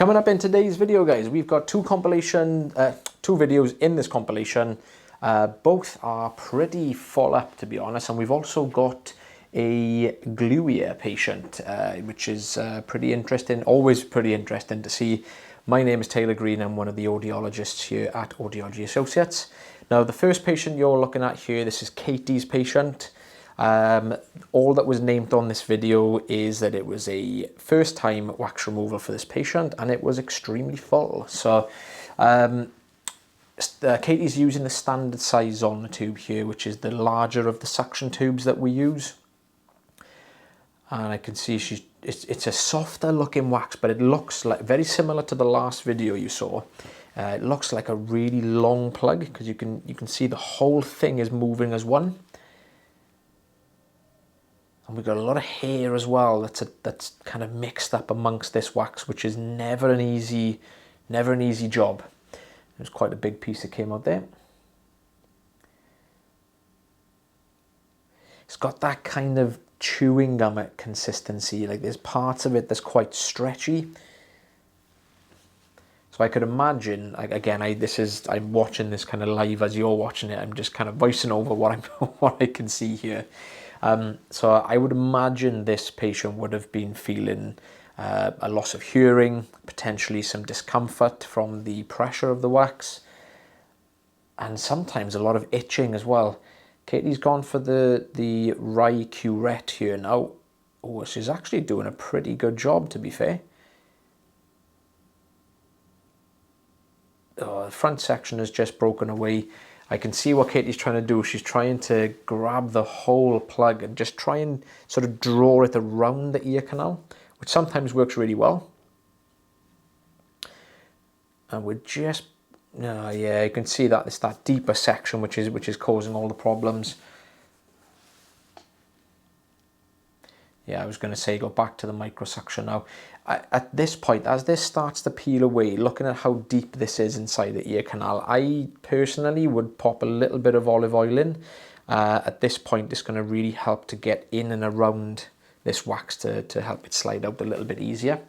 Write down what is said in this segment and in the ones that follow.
Coming up in today's video, guys, we've got two videos in this compilation. Both are pretty full up, to be honest, and we've also got a glue ear patient, which is pretty interesting, always pretty interesting to see. My name is Taylor Green. I'm one of the audiologists here at Audiology Associates. Now, the first patient you're looking at here, this is Katie's patient. All that was named on this video is that it was a first time wax removal for this patient and it was extremely full. So Katie's using the standard size Zollner tube here, which is the larger of the suction tubes that we use. And I can see it's a softer looking wax, but it looks like very similar to the last video you saw. It looks like a really long plug because you can see the whole thing is moving as one. And we've got a lot of hair as well that's kind of mixed up amongst this wax, which is never an easy job. There's quite a big piece that came out there. It's got that kind of chewing gum consistency, like there's parts of it that's quite stretchy. So I could imagine, again, I'm watching this kind of live as you're watching it. I'm just kind of voicing over what I can see here. So I would imagine this patient would have been feeling a loss of hearing, potentially some discomfort from the pressure of the wax, and sometimes a lot of itching as well. Katie's gone for the Rye Curette here now. Oh, she's actually doing a pretty good job, to be fair. Oh, the front section has just broken away. I can see what Katie's trying to do. She's trying to grab the whole plug and just try and sort of draw it around the ear canal, which sometimes works really well. And we're just, yeah, you can see that it's that deeper section which is causing all the problems. Yeah, I was going to say go back to the microsuction now. At this point, as this starts to peel away, looking at how deep this is inside the ear canal, I personally would pop a little bit of olive oil in. At this point, it's going to really help to get in and around this wax to help it slide out a little bit easier.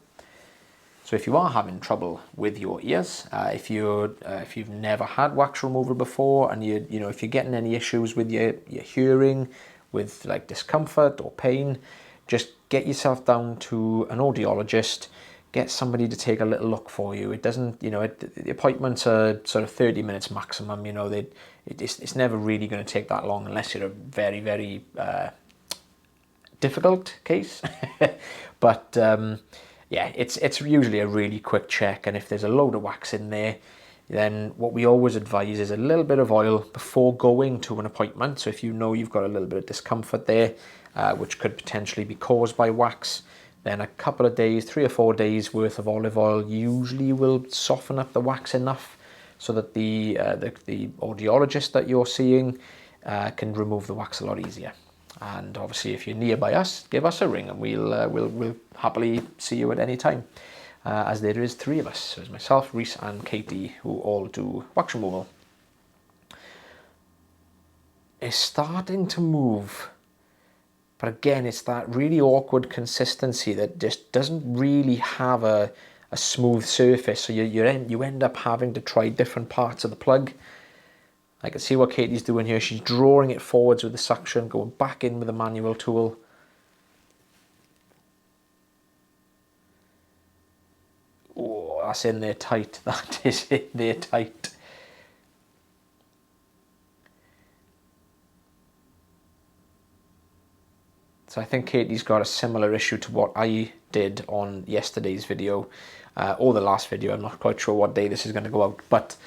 So if you are having trouble with your ears, if you've never had wax removal before, and if you're getting any issues with your hearing, with like discomfort or pain, just get yourself down to an audiologist, get somebody to take a little look for you. It doesn't, the appointments are sort of 30 minutes maximum. It's never really going to take that long unless you're a very, very difficult case. But yeah, it's usually a really quick check. And if there's a load of wax in there, then what we always advise is a little bit of oil before going to an appointment. So if you know you've got a little bit of discomfort there, which could potentially be caused by wax, then a couple of days, 3 or 4 days worth of olive oil usually will soften up the wax enough so that the audiologist that you're seeing can remove the wax a lot easier. And obviously, if you're nearby us, give us a ring and we'll happily see you at any time. As there is 3 of us, so it's myself, Reese and Katie, who all do wax removal. It's starting to move, but again, it's that really awkward consistency that just doesn't really have a smooth surface, so you end up having to try different parts of the plug. I can see what Katie's doing here. She's drawing it forwards with the suction, going back in with the manual tool. Oh, that's in there tight. That is in there tight. So I think Katie's got a similar issue to what I did on yesterday's video, or the last video. I'm not quite sure what day this is going to go out, but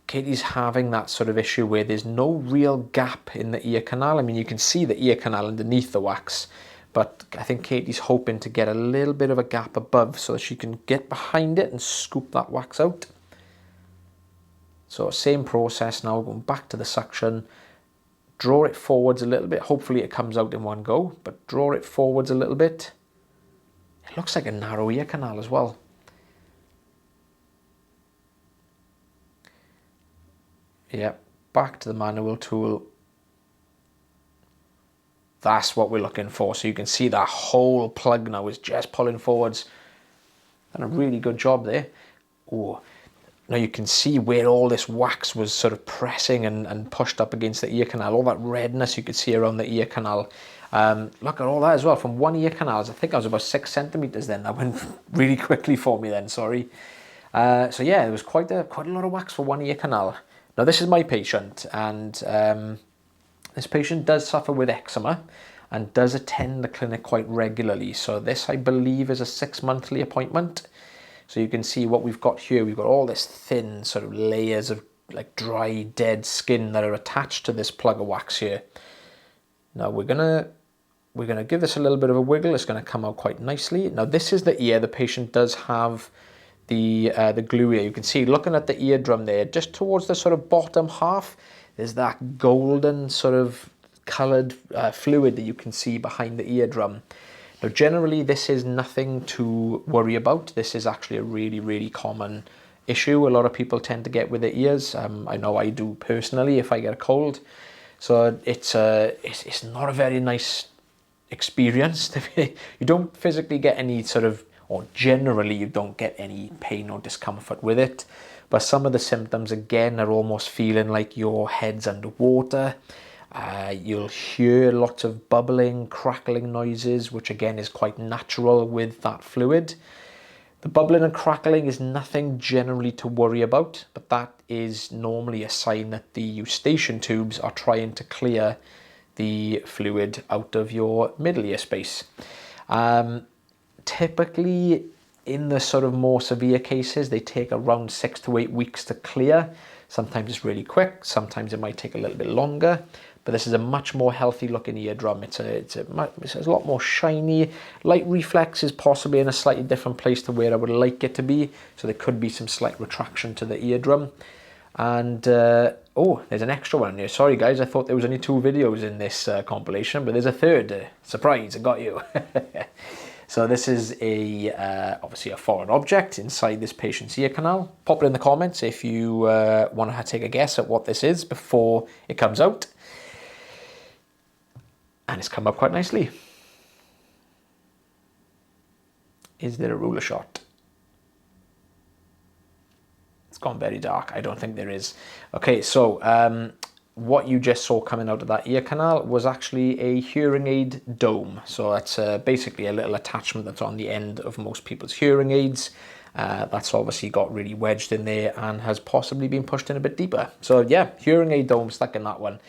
Katie's having that sort of issue where there's no real gap in the ear canal. I mean, you can see the ear canal underneath the wax, but I think Katie's hoping to get a little bit of a gap above so that she can get behind it and scoop that wax out. So same process now, going back to the suction. Draw it forwards a little bit. Hopefully it comes out in one go, but draw it forwards a little bit. It looks like a narrow ear canal as well. Yeah, back to the manual tool. That's what we're looking for. So you can see that whole plug now is just pulling forwards. Done a really good job there. Oh, now you can see where all this wax was sort of pressing and pushed up against the ear canal. All that redness you could see around the ear canal. Look at all that as well. From one ear canal, I think I was about 6 centimeters then. That went really quickly for me then, sorry. So yeah, there was quite a lot of wax for one ear canal. Now this is my patient, and this patient does suffer with eczema and does attend the clinic quite regularly. So this, I believe, is a 6-monthly appointment. So you can see what we've got here. We've got all this thin sort of layers of like dry, dead skin that are attached to this plug of wax here. Now we're gonna give this a little bit of a wiggle. It's gonna come out quite nicely. Now this is the ear. The patient does have the glue here. You can see, looking at the eardrum there, just towards the sort of bottom half, there's that golden sort of coloured fluid that you can see behind the eardrum. Now generally this is nothing to worry about. This is actually a really, really common issue a lot of people tend to get with their ears. I know I do personally if I get a cold. So it's not a very nice experience. You don't physically get any sort of, or generally you don't get any pain or discomfort with it. But some of the symptoms again are almost feeling like your head's underwater. You'll hear lots of bubbling, crackling noises, which again is quite natural with that fluid. The bubbling and crackling is nothing generally to worry about, but that is normally a sign that the eustachian tubes are trying to clear the fluid out of your middle ear space. Typically, in the sort of more severe cases, they take around 6 to 8 weeks to clear. Sometimes it's really quick, sometimes it might take a little bit longer. But this is a much more healthy looking eardrum. It's a lot more shiny. Light reflex is possibly in a slightly different place to where I would like it to be. So there could be some slight retraction to the eardrum. And, oh, there's an extra one here. Sorry guys, I thought there was only 2 videos in this compilation, but there's a third. Surprise, I got you. So this is obviously a foreign object inside this patient's ear canal. Pop it in the comments if you want to take a guess at what this is before it comes out. And it's come up quite nicely. Is there a ruler shot? It's gone very dark. I don't think there is. Okay, so what you just saw coming out of that ear canal was actually a hearing aid dome. So that's basically a little attachment that's on the end of most people's hearing aids. That's obviously got really wedged in there and has possibly been pushed in a bit deeper. So yeah, hearing aid dome stuck in that one.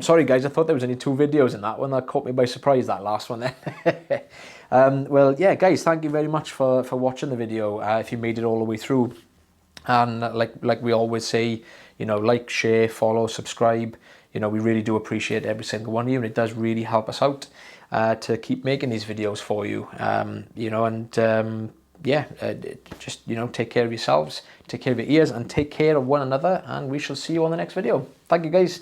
Sorry guys, I thought there was only 2 videos in that one. That caught me by surprise, that last one there. Well, yeah, guys, thank you very much for watching the video. If you made it all the way through. And like we always say, you know, like, share, follow, subscribe. You know, we really do appreciate every single one of you, and it does really help us out to keep making these videos for you. You know, and yeah, just, you know, take care of yourselves, take care of your ears, and take care of one another, and we shall see you on the next video. Thank you guys.